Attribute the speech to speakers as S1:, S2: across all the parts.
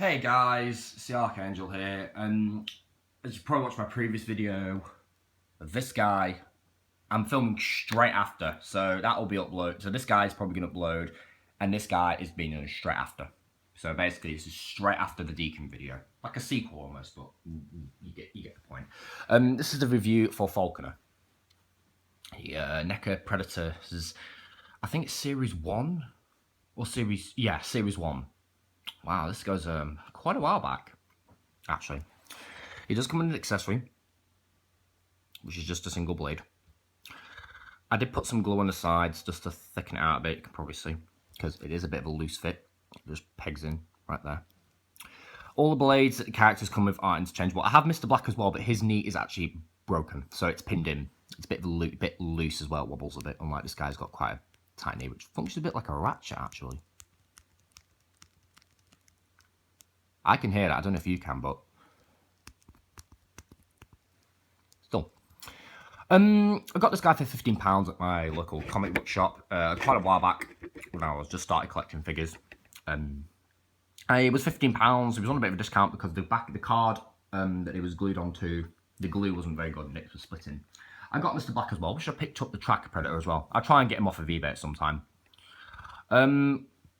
S1: Hey guys, it's the Archangel here, and as you probably watched my previous video of this guy, I'm filming straight after, so that'll be uploaded. So this guy is probably going to upload, and this guy is being done straight after. So basically, this is straight after the Deacon video, like a sequel almost, but you get the point. This is the review for Falconer. Neca Predator is, I think it's Series 1 or Series 1. Wow, this goes quite a while back, actually. It does come with an accessory, which is just a single blade. I did put some glue on the sides just to thicken it out a bit, you can probably see, because it is a bit of a loose fit. It just pegs in right there. All the blades that the characters come with are interchangeable. I have Mr. Black as well, but his knee is actually broken, so it's pinned in. It's a bit loose as well, wobbles a bit, unlike this guy's got quite a tight knee, which functions a bit like a ratchet, actually. I can hear that. I don't know if you can, but still. I got this guy for £15 at my local comic book shop quite a while back when I was just started collecting figures. It was £15. It was on a bit of a discount because the back of the card that it was glued onto, the glue wasn't very good and it was splitting. I got Mr. Black as well, which I picked up the Tracker Predator as well. I'll try and get him off of eBay at some time.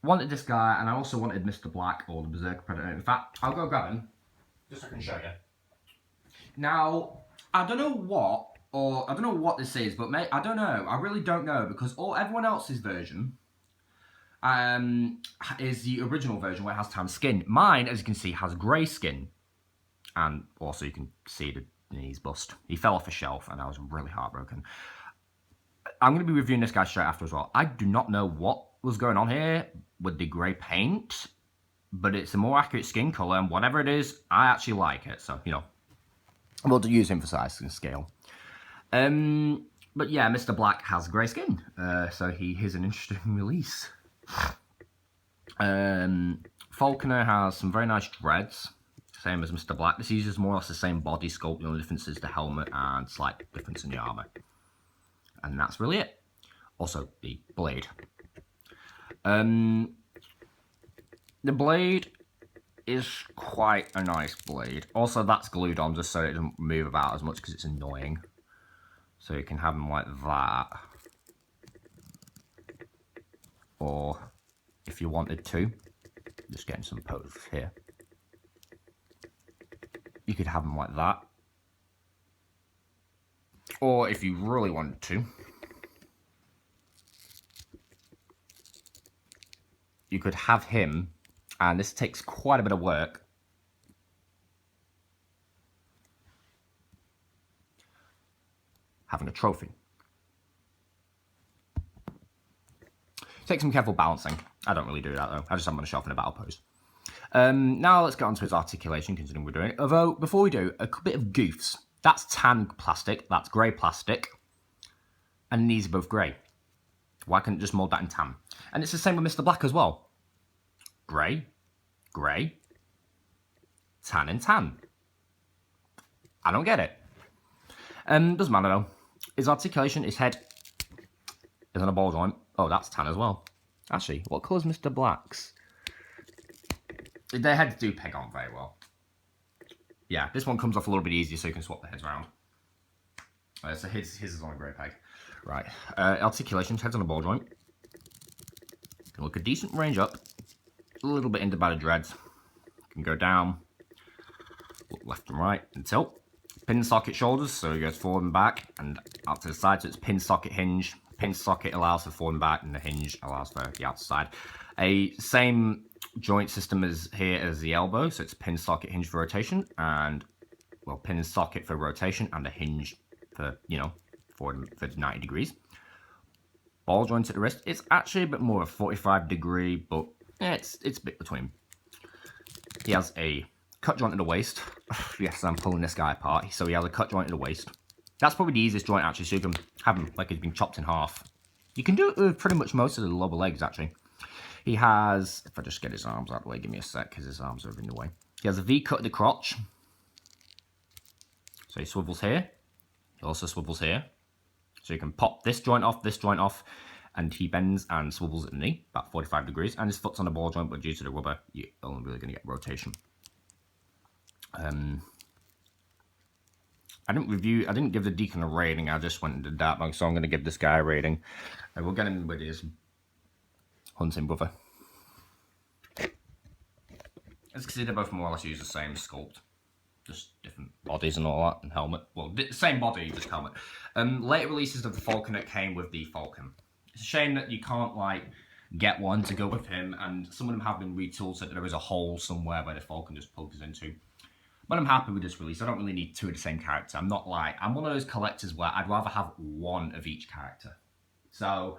S1: Wanted this guy, and I also wanted Mr. Black or the Berserker Predator. In fact, I'll go grab him, just so I can show you. Now, I don't know what this is, but mate, I don't know. I really don't know, because everyone else's version is the original version where it has tan skin. Mine, as you can see, has grey skin, and also you can see the knees bust. He fell off a shelf, and I was really heartbroken. I'm going to be reviewing this guy straight after as well. I do not know what was going on here with the grey paint, but it's a more accurate skin colour, and whatever it is, I actually like it. So, you know, we'll use him for size and scale. But yeah, Mr. Black has grey skin, so he is an interesting release. Falconer has some very nice dreads, same as Mr. Black. This uses more or less the same body sculpt, the only difference is the helmet and slight difference in the armour. And that's really it. Also, the blade. The blade is quite a nice blade. Also, that's glued on just so it doesn't move about as much because it's annoying. So you can have them like that. Or, if you wanted to, just getting some pose here. You could have them like that. Or if you really wanted to, you could have him, and this takes quite a bit of work, having a trophy. Take some careful balancing. I don't really do that though. I just have him on a shelf in a battle pose. Now let's get on to his articulation, considering we're doing it. Although, before we do, a bit of goofs. That's tan plastic, that's grey plastic, and these are both grey. Why couldn't it just mould that in tan? And it's the same with Mr. Black as well. Grey, grey, tan and tan. I don't get it. Doesn't matter though. His articulation, his head is on a ball joint. Oh, that's tan as well. Actually, what colour's Mr. Black's? Their heads do peg on very well. Yeah, this one comes off a little bit easier so you can swap the heads around. So his is on a grey peg. Right, articulation, head's on a ball joint. Can look a decent range up. A little bit into by the dreads. Can go down, look left and right, and tilt. Pin socket shoulders, so it goes forward and back, and out to the side, so it's pin socket hinge. Pin socket allows for forward and back, and the hinge allows for the outside. Same joint system as here as the elbow, so it's pin socket hinge for rotation, and well, pin and socket for rotation, and a hinge for, you know, forward for 90 degrees. Ball joint at the wrist. It's actually a bit more of a 45 degree, but it's a bit between. He has a cut joint at the waist. Yes, I'm pulling this guy apart. So he has a cut joint at the waist. That's probably the easiest joint actually, so you can have him like he's been chopped in half. You can do it with pretty much most of the lower legs actually. He has, if I just get his arms out of the way, give me a sec because his arms are in the way. He has a V cut at the crotch. So he swivels here. He also swivels here. So you can pop this joint off, and he bends and swivels at the knee, about 45 degrees, and his foot's on a ball joint, but due to the rubber, you're only really going to get rotation. I didn't give the Deacon a rating, I just went and did that, so I'm going to give this guy a rating. We'll get him with his hunting brother. As you can see, they both more or less use the same sculpt. Just different bodies and all that, and helmet. Well, same body, just helmet. Later releases of the Falconer came with the Falcon. It's a shame that you can't, like, get one to go with him, and some of them have been retooled so that there is a hole somewhere where the Falcon just pokes into. But I'm happy with this release. I don't really need two of the same character. I'm one of those collectors where I'd rather have one of each character. So,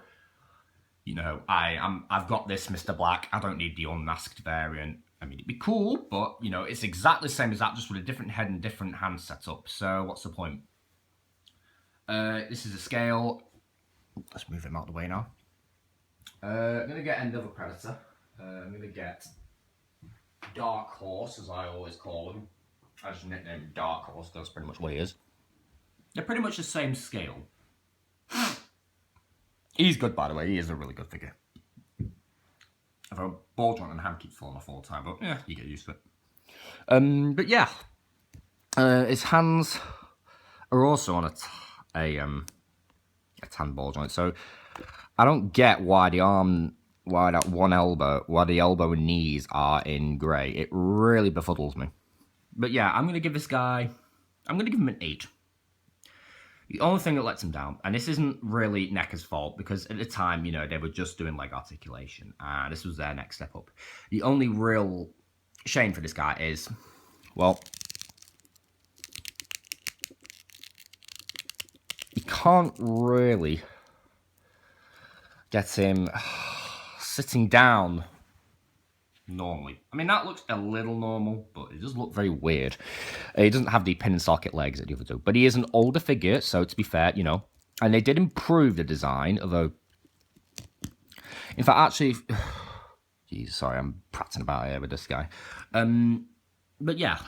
S1: you know, I've got this Mr. Black. I don't need the unmasked variant. I mean, it'd be cool, but, you know, it's exactly the same as that, just with a different head and different hand setup. So, what's the point? This is a scale. Let's move him out of the way now. I'm going to get another Predator. I'm going to get Dark Horse, as I always call him. I just nicknamed him Dark Horse, that's pretty much what he is. They're pretty much the same scale. He's good, by the way. He is a really good figure. I've a ball joint and hand keeps falling off all the time, but yeah, you get used to it. But yeah, his hands are also on a tan ball joint, so I don't get why the elbow and knees are in grey. It really befuddles me. But yeah, I'm gonna give him an 8. The only thing that lets him down, and this isn't really Neca's fault, because at the time, you know, they were just doing leg articulation, and this was their next step up. The only real shame for this guy is, well, you can't really get him sitting down normally. I mean, that looks a little normal, but it does look very weird. He doesn't have the pin and socket legs that the other do, but he is an older figure, so to be fair, you know, and they did improve the design, although, in fact, actually, geez, sorry, I'm prattling about here with this guy. But yeah,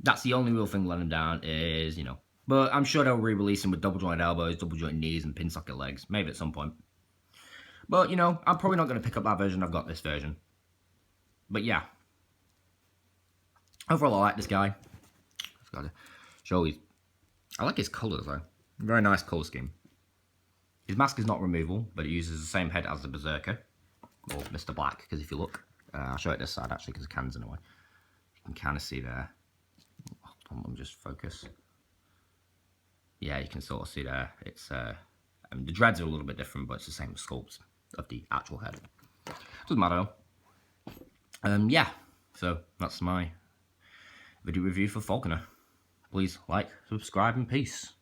S1: that's the only real thing letting him down is, you know, but I'm sure they'll re-release him with double jointed elbows, double jointed knees, and pin socket legs, maybe at some point. But, you know, I'm probably not going to pick up that version. I've got this version. But yeah, overall I like this guy. I've got to show you. I like his colours though. Very nice colour scheme. His mask is not removable, but it uses the same head as the Berserker, or Mr. Black, because if you look, I'll show it this side actually, because the can's in the way. You can kind of see there. Hold on, let me just focus. Yeah, you can sort of see there. It's I mean, the dreads are a little bit different, but it's the same sculpt of the actual head. Doesn't matter though. Yeah, so that's my video review for Falconer. Please like, subscribe, and peace.